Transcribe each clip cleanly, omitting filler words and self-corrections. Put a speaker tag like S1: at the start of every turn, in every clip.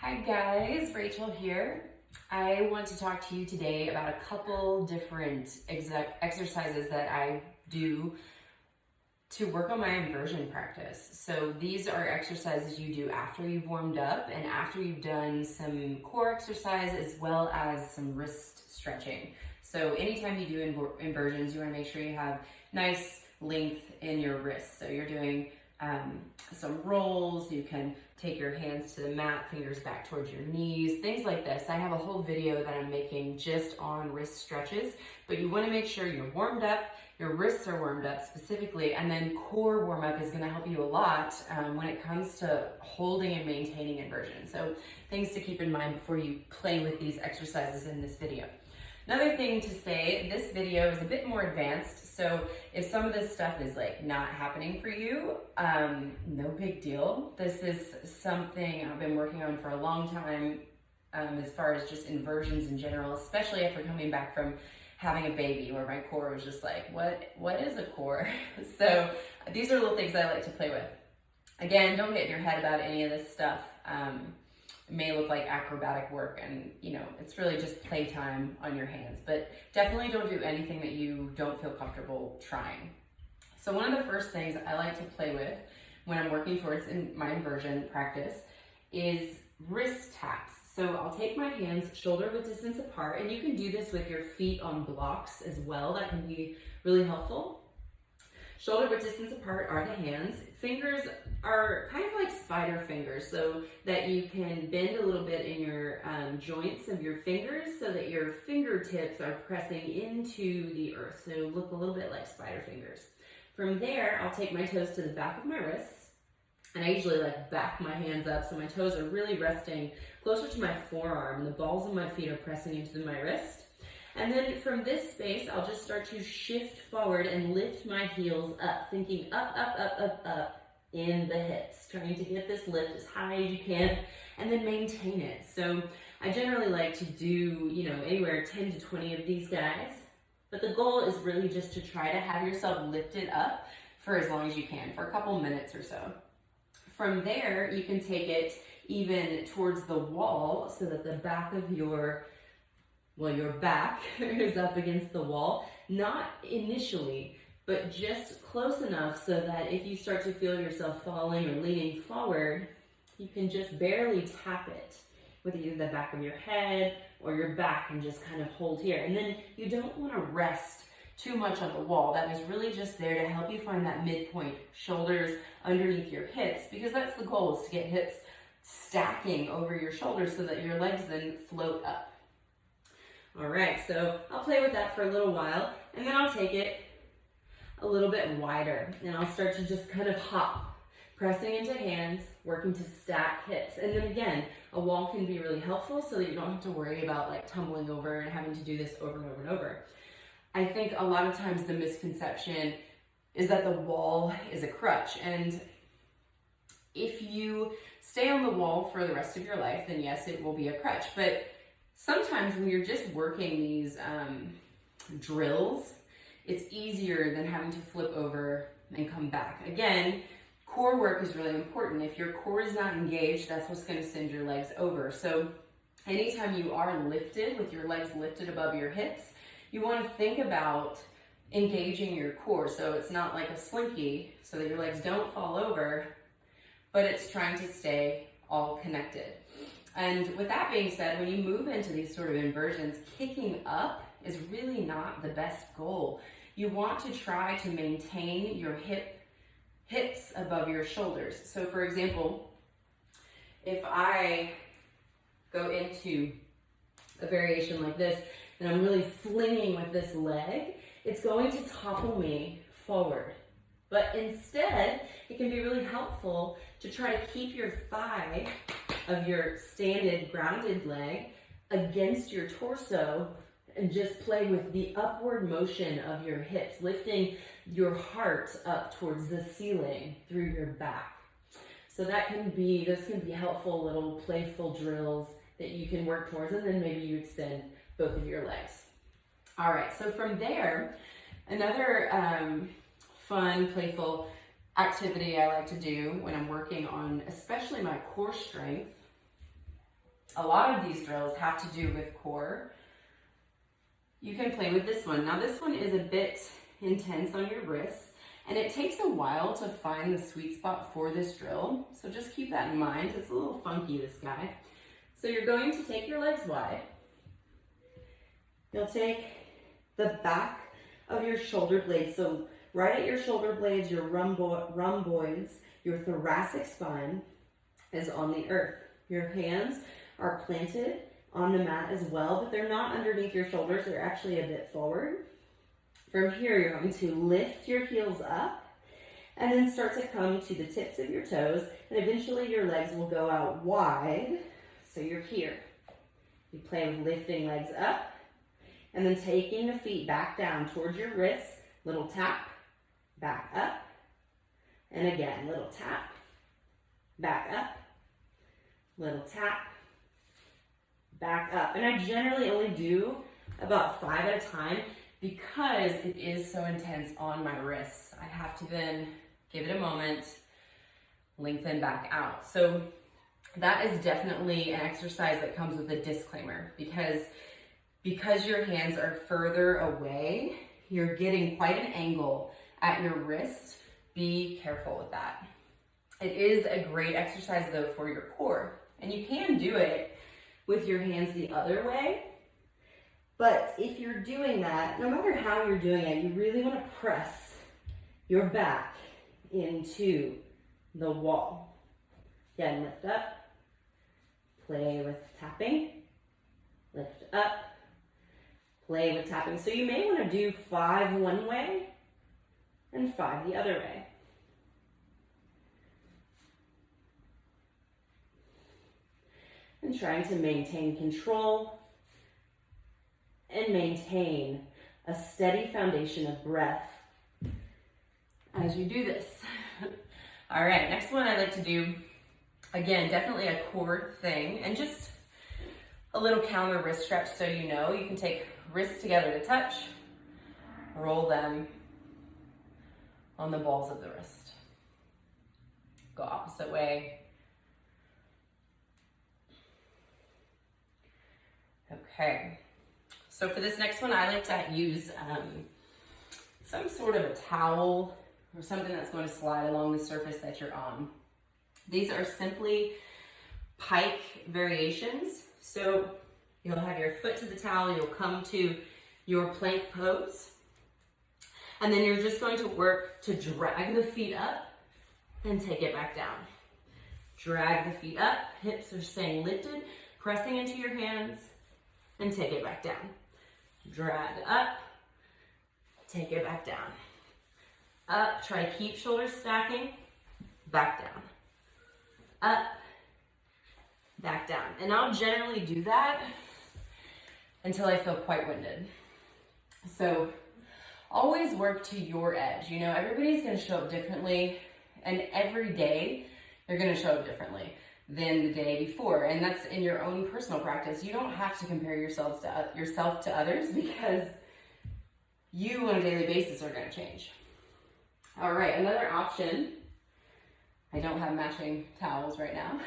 S1: Hi guys, Rachel here. I want to talk to you today about a couple different exercises that I do to work on my inversion practice. So these are exercises you do after you've warmed up and after you've done some core exercise as well as some wrist stretching. So anytime you do inversions, you want to make sure you have nice length in your wrists. So you're doing some rolls, you can take your hands to the mat, fingers back towards your knees, things like this. I have a whole video that I'm making just on wrist stretches, but you want to make sure you're warmed up, your wrists are warmed up specifically, and then core warm up is going to help you a lot when it comes to holding and maintaining inversion. So things to keep in mind before you play with these exercises in this video. Another thing to say, this video is a bit more advanced, so if some of this stuff is like not happening for you, no big deal. This is something I've been working on for a long time as far as just inversions in general, especially after coming back from having a baby where my core was just like, what is a core? So these are little things I like to play with. Again, don't get in your head about any of this stuff. It may look like acrobatic work and it's really just playtime on your hands, but definitely don't do anything that you don't feel comfortable trying. So one of the first things I like to play with when I'm working towards my inversion practice is wrist taps. So I'll take my hands shoulder width distance apart, and you can do this with your feet on blocks as well. That can be really helpful. Shoulder width distance apart are the hands. Fingers are kind of like spider fingers, so that you can bend a little bit in your joints of your fingers so that your fingertips are pressing into the earth. So look a little bit like spider fingers. From there, I'll take my toes to the back of my wrists, and I usually like back my hands up so my toes are really resting closer to my forearm. The balls of my feet are pressing into my wrist. And then from this space, I'll just start to shift forward and lift my heels up, thinking up, up, up, up, up in the hips, trying to get this lift as high as you can and then maintain it. So I generally like to do, anywhere 10 to 20 of these guys, but the goal is really just to try to have yourself lifted up for as long as you can, for a couple minutes or so. From there, you can take it even towards the wall so that the back of your back is up against the wall, not initially, but just close enough so that if you start to feel yourself falling or leaning forward, you can just barely tap it with either the back of your head or your back and just kind of hold here. And then you don't want to rest too much on the wall. That is really just there to help you find that midpoint, shoulders underneath your hips, because that's the goal, is to get hips stacking over your shoulders so that your legs then float up. All right, so I'll play with that for a little while, and then I'll take it a little bit wider, and I'll start to just kind of hop, pressing into hands, working to stack hips. And then again, a wall can be really helpful so that you don't have to worry about like tumbling over and having to do this over and over and over. I think a lot of times the misconception is that the wall is a crutch, and if you stay on the wall for the rest of your life, then yes, it will be a crutch. But sometimes when you're just working these drills, it's easier than having to flip over and come back. Again, core work is really important. If your core is not engaged, that's what's going to send your legs over. So anytime you are lifted, with your legs lifted above your hips, you want to think about engaging your core. So it's not like a slinky so that your legs don't fall over, but it's trying to stay all connected. And with that being said, when you move into these sort of inversions, kicking up is really not the best goal. You want to try to maintain your hips above your shoulders. So for example, if I go into a variation like this, and I'm really flinging with this leg, it's going to topple me forward. But instead, it can be really helpful to try to keep your thigh of your standing grounded leg against your torso and just play with the upward motion of your hips, lifting your heart up towards the ceiling through your back. So those can be helpful little playful drills that you can work towards, and then maybe you extend both of your legs. All right, so from there, another fun, playful activity I like to do when I'm working on especially my core strength a lot of these drills have to do with core. You can play with this one. Now this one is a bit intense on your wrists, and it takes a while to find the sweet spot for this drill. So just keep that in mind. It's a little funky, this guy. So you're going to take your legs wide. You'll take the back of your shoulder blades. So right at your shoulder blades, your rhomboids, your thoracic spine is on the earth. Your hands are planted on the mat as well, but they're not underneath your shoulders. They're actually a bit forward. From here, you're going to lift your heels up and then start to come to the tips of your toes, and eventually your legs will go out wide. So you're here. You play with lifting legs up and then taking the feet back down towards your wrists. Little tap, back up, and again, little tap, back up, little tap, back up. And I generally only do about 5 at a time because it is so intense on my wrists. I have to then give it a moment, lengthen back out. So that is definitely an exercise that comes with a disclaimer, because your hands are further away, you're getting quite an angle at your wrist. Be careful with that. It is a great exercise though for your core, and you can do it with your hands the other way. But if you're doing that, no matter how you're doing it, you really want to press your back into the wall. Again, lift up, play with tapping, lift up, play with tapping. So you may want to do 5 one way and 5 the other way. And trying to maintain control and maintain a steady foundation of breath as you do this. All right, next one I like to do, again, definitely a core thing, and just a little counter wrist stretch. So you know, you can take wrists together to touch, roll them on the balls of the wrist. Go opposite way. Okay. So for this next one, I like to use some sort of a towel or something that's going to slide along the surface that you're on. These are simply pike variations. So you'll have your foot to the towel, you'll come to your plank pose, and then you're just going to work to drag the feet up and take it back down. Drag the feet up, hips are staying lifted, pressing into your hands, and take it back down. Drag up, take it back down. Up, try to keep shoulders stacking, back down. Up, back down. And I'll generally do that until I feel quite winded. So always work to your edge. You know, everybody's gonna show up differently, and every day you're gonna show up differently than the day before, and that's in your own personal practice. You don't have to compare yourself to others, because you on a daily basis are going to change. All right, another option, I don't have matching towels right now,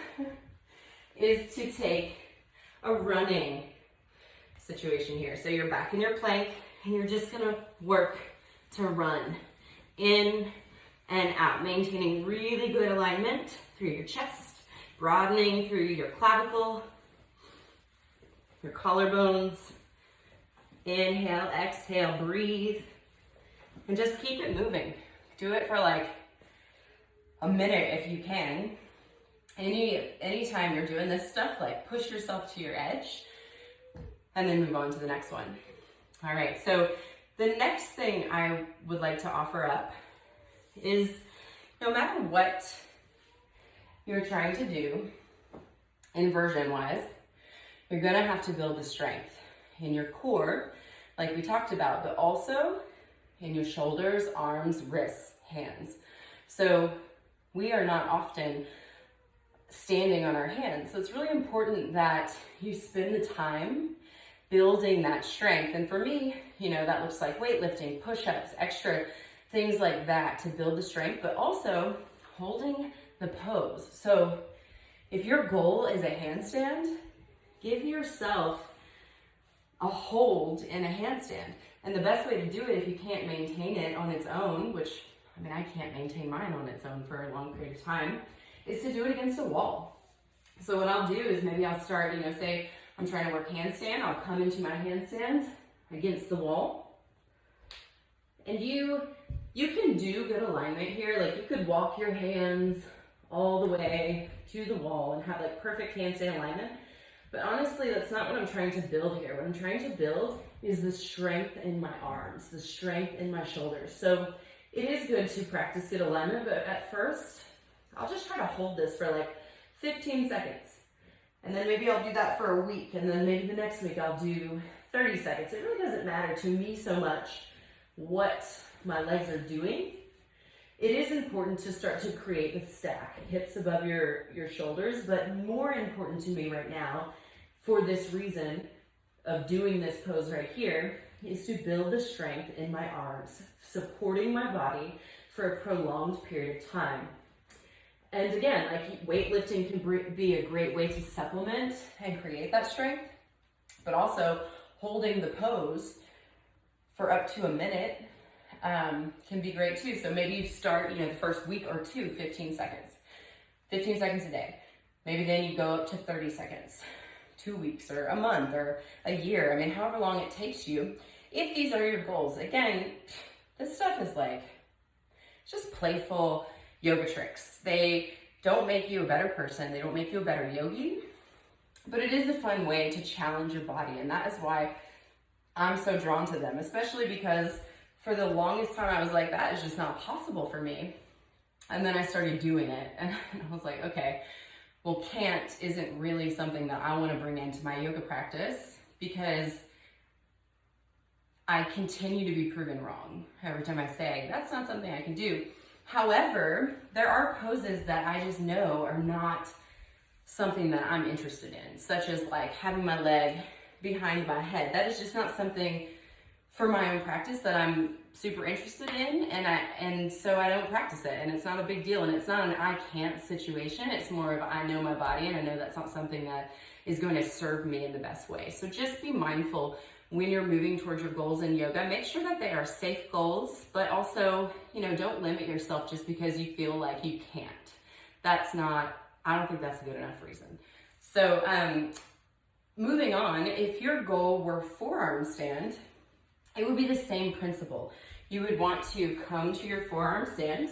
S1: is to take a running situation here. So you're back in your plank and you're just going to work to run in and out, maintaining really good alignment through your chest, broadening through your clavicle, your collarbones. Inhale, exhale, breathe, and just keep it moving. Do it for like a minute if you can. Anytime you're doing this stuff, like push yourself to your edge and then move on to the next one. All right, so the next thing I would like to offer up is, no matter what you're trying to do, inversion-wise, you're gonna have to build the strength in your core, like we talked about, but also in your shoulders, arms, wrists, hands. So we are not often standing on our hands. So it's really important that you spend the time building that strength. And for me, you know, that looks like weightlifting, push-ups, extra things like that to build the strength, but also holding the pose. So if your goal is a handstand, give yourself a hold in a handstand. And the best way to do it, if you can't maintain it on its own, which, I mean, I can't maintain mine on its own for a long period of time, is to do it against a wall. So what I'll do is maybe I'll start, say I'm trying to work handstand, I'll come into my handstand against the wall. And you can do good alignment here. Like you could walk your hands all the way to the wall and have like perfect handstand alignment. But honestly, that's not what I'm trying to build here. What I'm trying to build is the strength in my arms, the strength in my shoulders. So it is good to practice good alignment, but at first, I'll just try to hold this for like 15 seconds. And then maybe I'll do that for a week, and then maybe the next week I'll do 30 seconds. It really doesn't matter to me so much what my legs are doing. It is important to start to create the stack, hips above your shoulders, but more important to me right now, for this reason of doing this pose right here, is to build the strength in my arms, supporting my body for a prolonged period of time. And again, like weightlifting can be a great way to supplement and create that strength, but also holding the pose for up to a minute can be great too. So maybe you start, the first week or two, 15 seconds a day. Maybe then you go up to 30 seconds, 2 weeks or a month or a year. I mean, however long it takes you. If these are your goals, again, this stuff is like, it's just playful yoga tricks. They don't make you a better person. They don't make you a better yogi, but it is a fun way to challenge your body. And that is why I'm so drawn to them, especially because for the longest time I was like, that is just not possible for me. And then I started doing it and I was like, okay, well, can't isn't really something that I want to bring into my yoga practice, because I continue to be proven wrong every time I say, that's not something I can do. However, there are poses that I just know are not something that I'm interested in, such as like having my leg behind my head. That is just not something for my own practice that I'm super interested in, and so I don't practice it, and it's not a big deal, and it's not an I can't situation. It's more of I know my body, and I know that's not something that is going to serve me in the best way. So just be mindful when you're moving towards your goals in yoga. Make sure that they are safe goals, but also, don't limit yourself just because you feel like you can't. I don't think that's a good enough reason. So moving on, if your goal were forearm stand, it would be the same principle. You would want to come to your forearm stand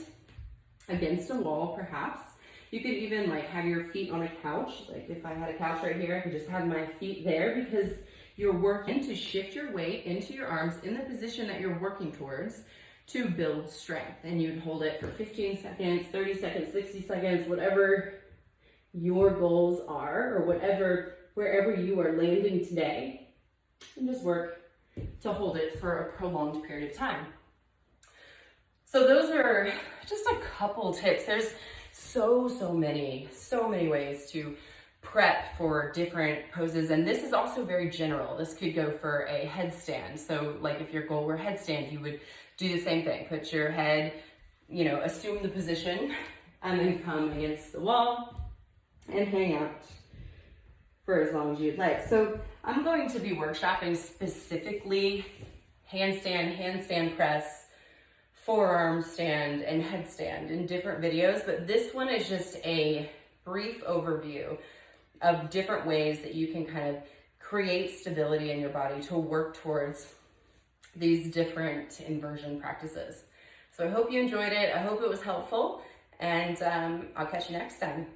S1: against a wall, perhaps. You could even like have your feet on a couch. Like if I had a couch right here, I could just have my feet there, because you're working to shift your weight into your arms in the position that you're working towards to build strength. And you'd hold it for 15 seconds, 30 seconds, 60 seconds, whatever your goals are, or wherever you are landing today, and just work to hold it for a prolonged period of time. So those are just a couple tips. There's so many ways to prep for different poses, and this is also very general. This could go for a headstand. So like if your goal were headstand, you would do the same thing. Put your head, assume the position, and then come against the wall and hang out for as long as you'd like. So I'm going to be workshopping specifically handstand press, forearm stand, and headstand in different videos, but this one is just a brief overview of different ways that you can kind of create stability in your body to work towards these different inversion practices. So I hope you enjoyed it. I hope it was helpful, and I'll catch you next time.